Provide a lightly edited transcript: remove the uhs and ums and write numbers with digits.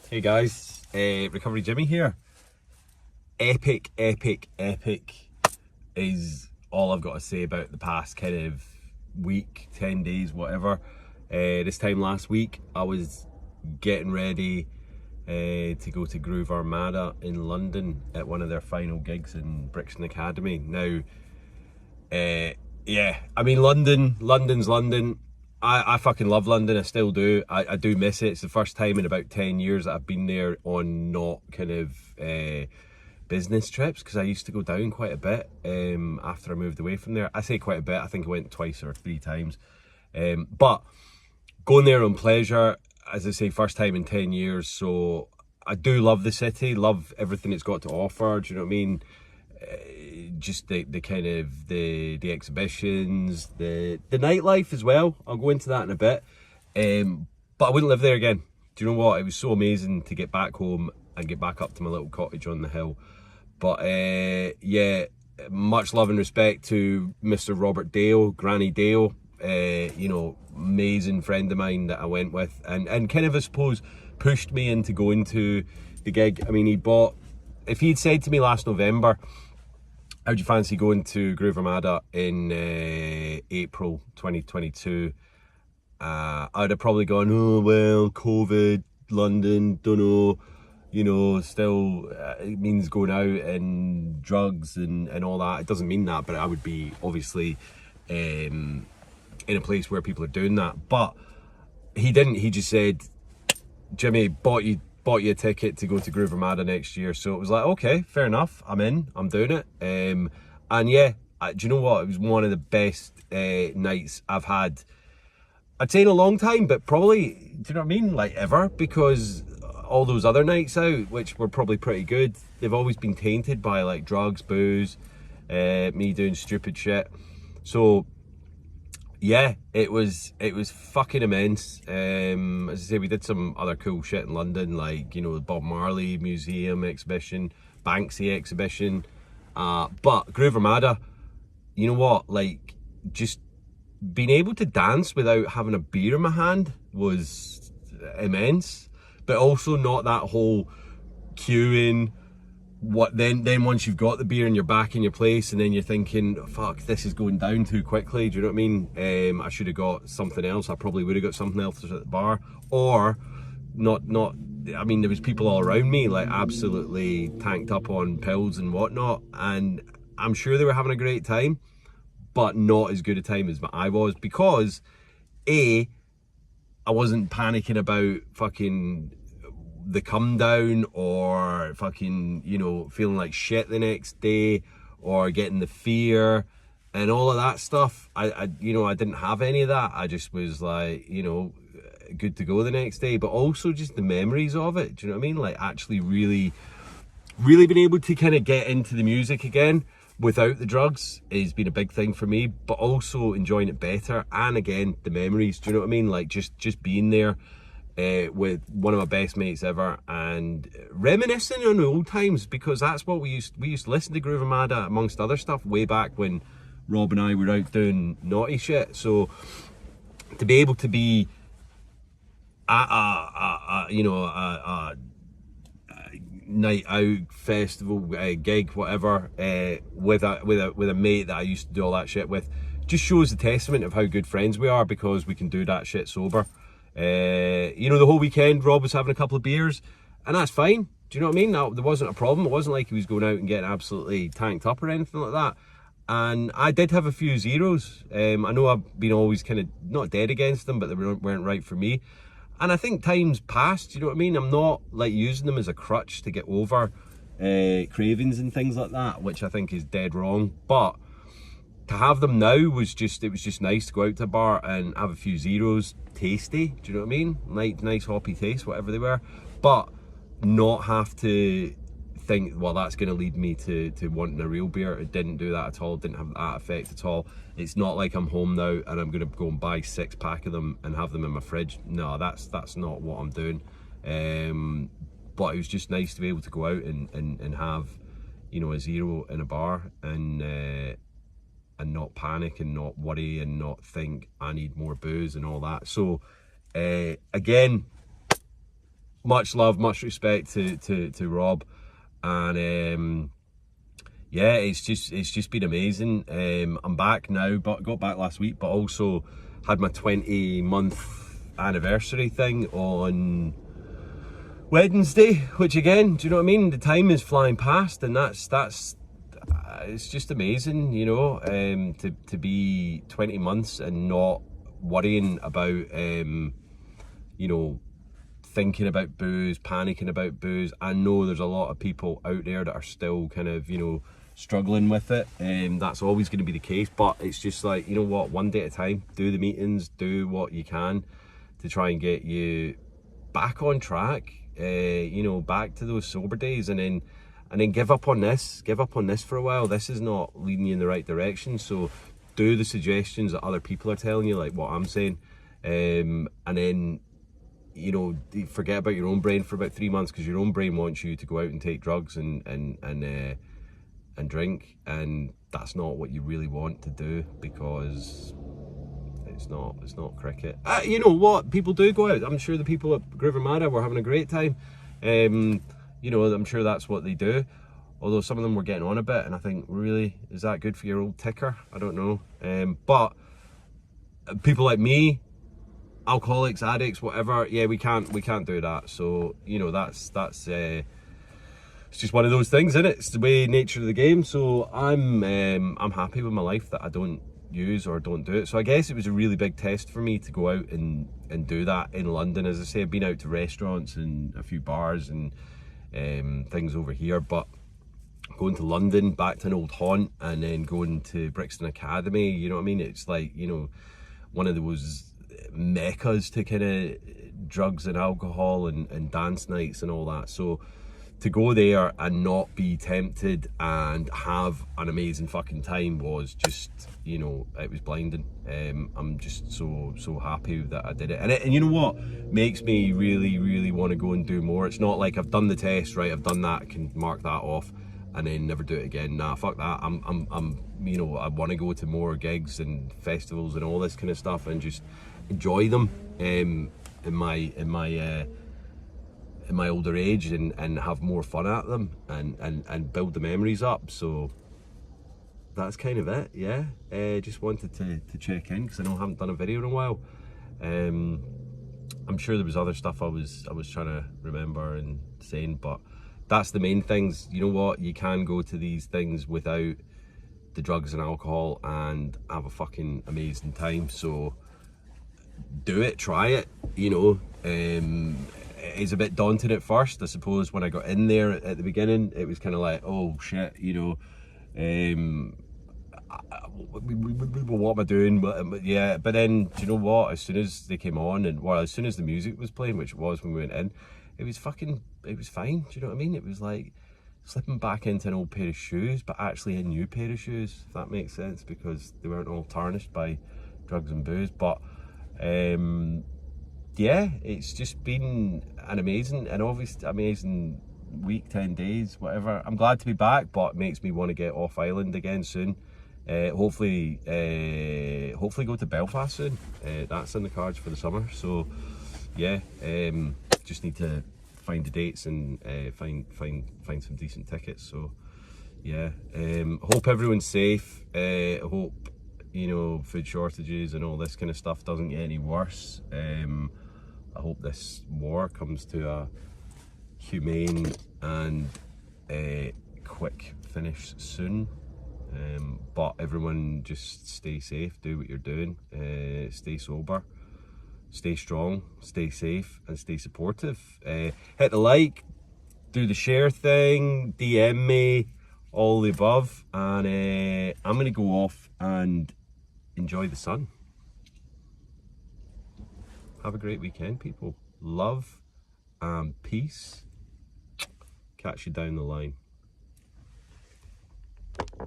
Hey guys, Recovery Jimmy here. Epic is all I've got to say about the past kind of week, 10 days, whatever. This time last week, I was getting ready to go to Groove Armada in London at one of their final gigs in Brixton Academy. Now, yeah, I mean, London's London. I fucking love London, I still do. I do miss it. It's the first time in about 10 years that I've been there on not kind of business trips, because I used to go down quite a bit after I moved away from there. I say quite a bit, I think I went twice or three times. But going there on pleasure, as I say, first time in 10 years. So I do love the city, love everything it's got to offer, do you know what I mean? Just the kind of the exhibitions, the nightlife as well. I'll go into that in a bit. But I wouldn't live there again. Do you know what? It was so amazing to get back home and get back up to my little cottage on the hill. But yeah, much love and respect to Mr. Robert Dale, Granny Dale. You know, amazing friend of mine that I went with, and kind of, I suppose, pushed me into going to the gig. I mean, if he'd said to me last November, how'd you fancy going to Groove Armada in April 2022? I'd have probably gone, oh, well, COVID, London, don't know, you know, still, it means going out and drugs and all that. It doesn't mean that, but I would be obviously in a place where people are doing that. But he didn't. He just said, Jimmy, bought you a ticket to go to Groove Armada next year. So it was like, okay, fair enough, I'm in, I'm doing it. And yeah, do you know what? It was one of the best nights I've had, I'd say in a long time, but probably, do you know what I mean? Like ever, because all those other nights out, which were probably pretty good, they've always been tainted by like drugs, booze, me doing stupid shit. So yeah, it was fucking immense. As I say, we did some other cool shit in London, like, you know, the Bob Marley Museum exhibition, Banksy exhibition. But Groove Armada, you know what? Like, just being able to dance without having a beer in my hand was immense. But also not that whole queuing. What then once you've got the beer and you're back in your place, and then you're thinking, fuck, this is going down too quickly, do you know what I mean? I should have got something else. I probably would have got something else at the bar, or not. I mean, there was people all around me like absolutely tanked up on pills and whatnot, and I'm sure they were having a great time, but not as good a time as I was, because I wasn't panicking about fucking the come down, or fucking, you know, feeling like shit the next day, or getting the fear and all of that stuff. I you know, I didn't have any of that. I just was like, you know, good to go the next day. But also just the memories of it, do you know what I mean? Like actually really being able to kind of get into the music again without the drugs has been a big thing for me, but also enjoying it better. And again, the memories, do you know what I mean? Like just being there with one of my best mates ever, and reminiscing on the old times, because that's what we used to listen to Groove Armada amongst other stuff way back when Rob and I were out doing naughty shit. So to be able to be at a night out festival, gig, whatever, with a mate that I used to do all that shit with, just shows the testament of how good friends we are, because we can do that shit sober. You know, the whole weekend Rob was having a couple of beers, and that's fine. Do you know what I mean? There wasn't a problem. It wasn't like he was going out and getting absolutely tanked up or anything like that. And I did have a few zeros. I know I've been always kind of not dead against them, but they weren't right for me. And I think time's passed, you know what I mean? I'm not like using them as a crutch to get over cravings and things like that, which I think is dead wrong. But to have them now was just nice to go out to a bar and have a few zeros, tasty, do you know what I mean? Nice hoppy taste, whatever they were, but not have to think, well, that's going to lead me to wanting a real beer. It didn't do that at all. It didn't have that effect at all. It's not like I'm home now and I'm going to go and buy 6-pack of them and have them in my fridge. No, that's not what I'm doing. But it was just nice to be able to go out and have, you know, a zero in a bar, and not panic and not worry and not think I need more booze and all that. So again, much love, much respect to Rob, and yeah, it's just been amazing. I'm back now, but got back last week, but also had my 20-month anniversary thing on Wednesday, which again, do you know what I mean? The time is flying past, and that's it's just amazing, you know, to be 20 months and not worrying about, you know, thinking about booze, panicking about booze. I know there's a lot of people out there that are still kind of, you know, struggling with it. That's always going to be the case, but it's just like, you know what, one day at a time. Do the meetings, do what you can to try and get you back on track, you know, back to those sober days, and then give up on this for a while. This is not leading you in the right direction, so do the suggestions that other people are telling you, like what I'm saying, and then, you know, forget about your own brain for about 3 months, because your own brain wants you to go out and take drugs and drink, and that's not what you really want to do, because it's not cricket. You know what? People do go out. I'm sure the people at Groove Armada were having a great time. You know, I'm sure that's what they do. Although some of them were getting on a bit, and I think, really, is that good for your old ticker? I don't know. But people like me, alcoholics, addicts, whatever, yeah, we can't do that. So, you know, that's it's just one of those things, isn't it? It's the way, nature of the game. So I'm happy with my life that I don't use or don't do it. So I guess it was a really big test for me to go out and do that in London. As I say, I've been out to restaurants and a few bars and things over here, but going to London, back to an old haunt, and then going to Brixton Academy, you know what I mean? It's like, you know, one of those meccas to kind of drugs and alcohol and dance nights and all that. So to go there and not be tempted and have an amazing fucking time was just, you know, it was blinding. I'm just so happy that I did it. And you know what makes me really want to go and do more? It's not like I've done the test, right, I've done that, I can mark that off and then never do it again. Nah, fuck that. I'm you know, I want to go to more gigs and festivals and all this kind of stuff and just enjoy them in my older age, and have more fun at them and build the memories up. So that's kind of it, yeah. Just wanted to check in, because I know I haven't done a video in a while. I'm sure there was other stuff I was trying to remember and saying, but that's the main things. You know what, you can go to these things without the drugs and alcohol and have a fucking amazing time. So do it, try it, you know. It's a bit daunting at first, I suppose. When I got in there at the beginning, it was kind of like, oh shit, you know, what am I doing? But yeah, but then, do you know what, as soon as they came on, and well, as soon as the music was playing, which it was when we went in, it was fine. Do you know what I mean? It was like slipping back into an old pair of shoes, but actually a new pair of shoes, if that makes sense, because they weren't all tarnished by drugs and booze. But yeah, it's just been an amazing week, 10 days, whatever. I'm glad to be back, but it makes me want to get off island again soon. Hopefully go to Belfast soon. That's in the cards for the summer. So yeah, just need to find the dates and find some decent tickets. So yeah, hope everyone's safe. Hope, you know, food shortages and all this kind of stuff doesn't get any worse. I hope this war comes to a humane and quick finish soon. But everyone just stay safe, do what you're doing, stay sober, stay strong, stay safe, and stay supportive. Hit the like, do the share thing, DM me, all the above, and I'm going to go off and enjoy the sun. Have a great weekend, people. Love and peace. Catch you down the line.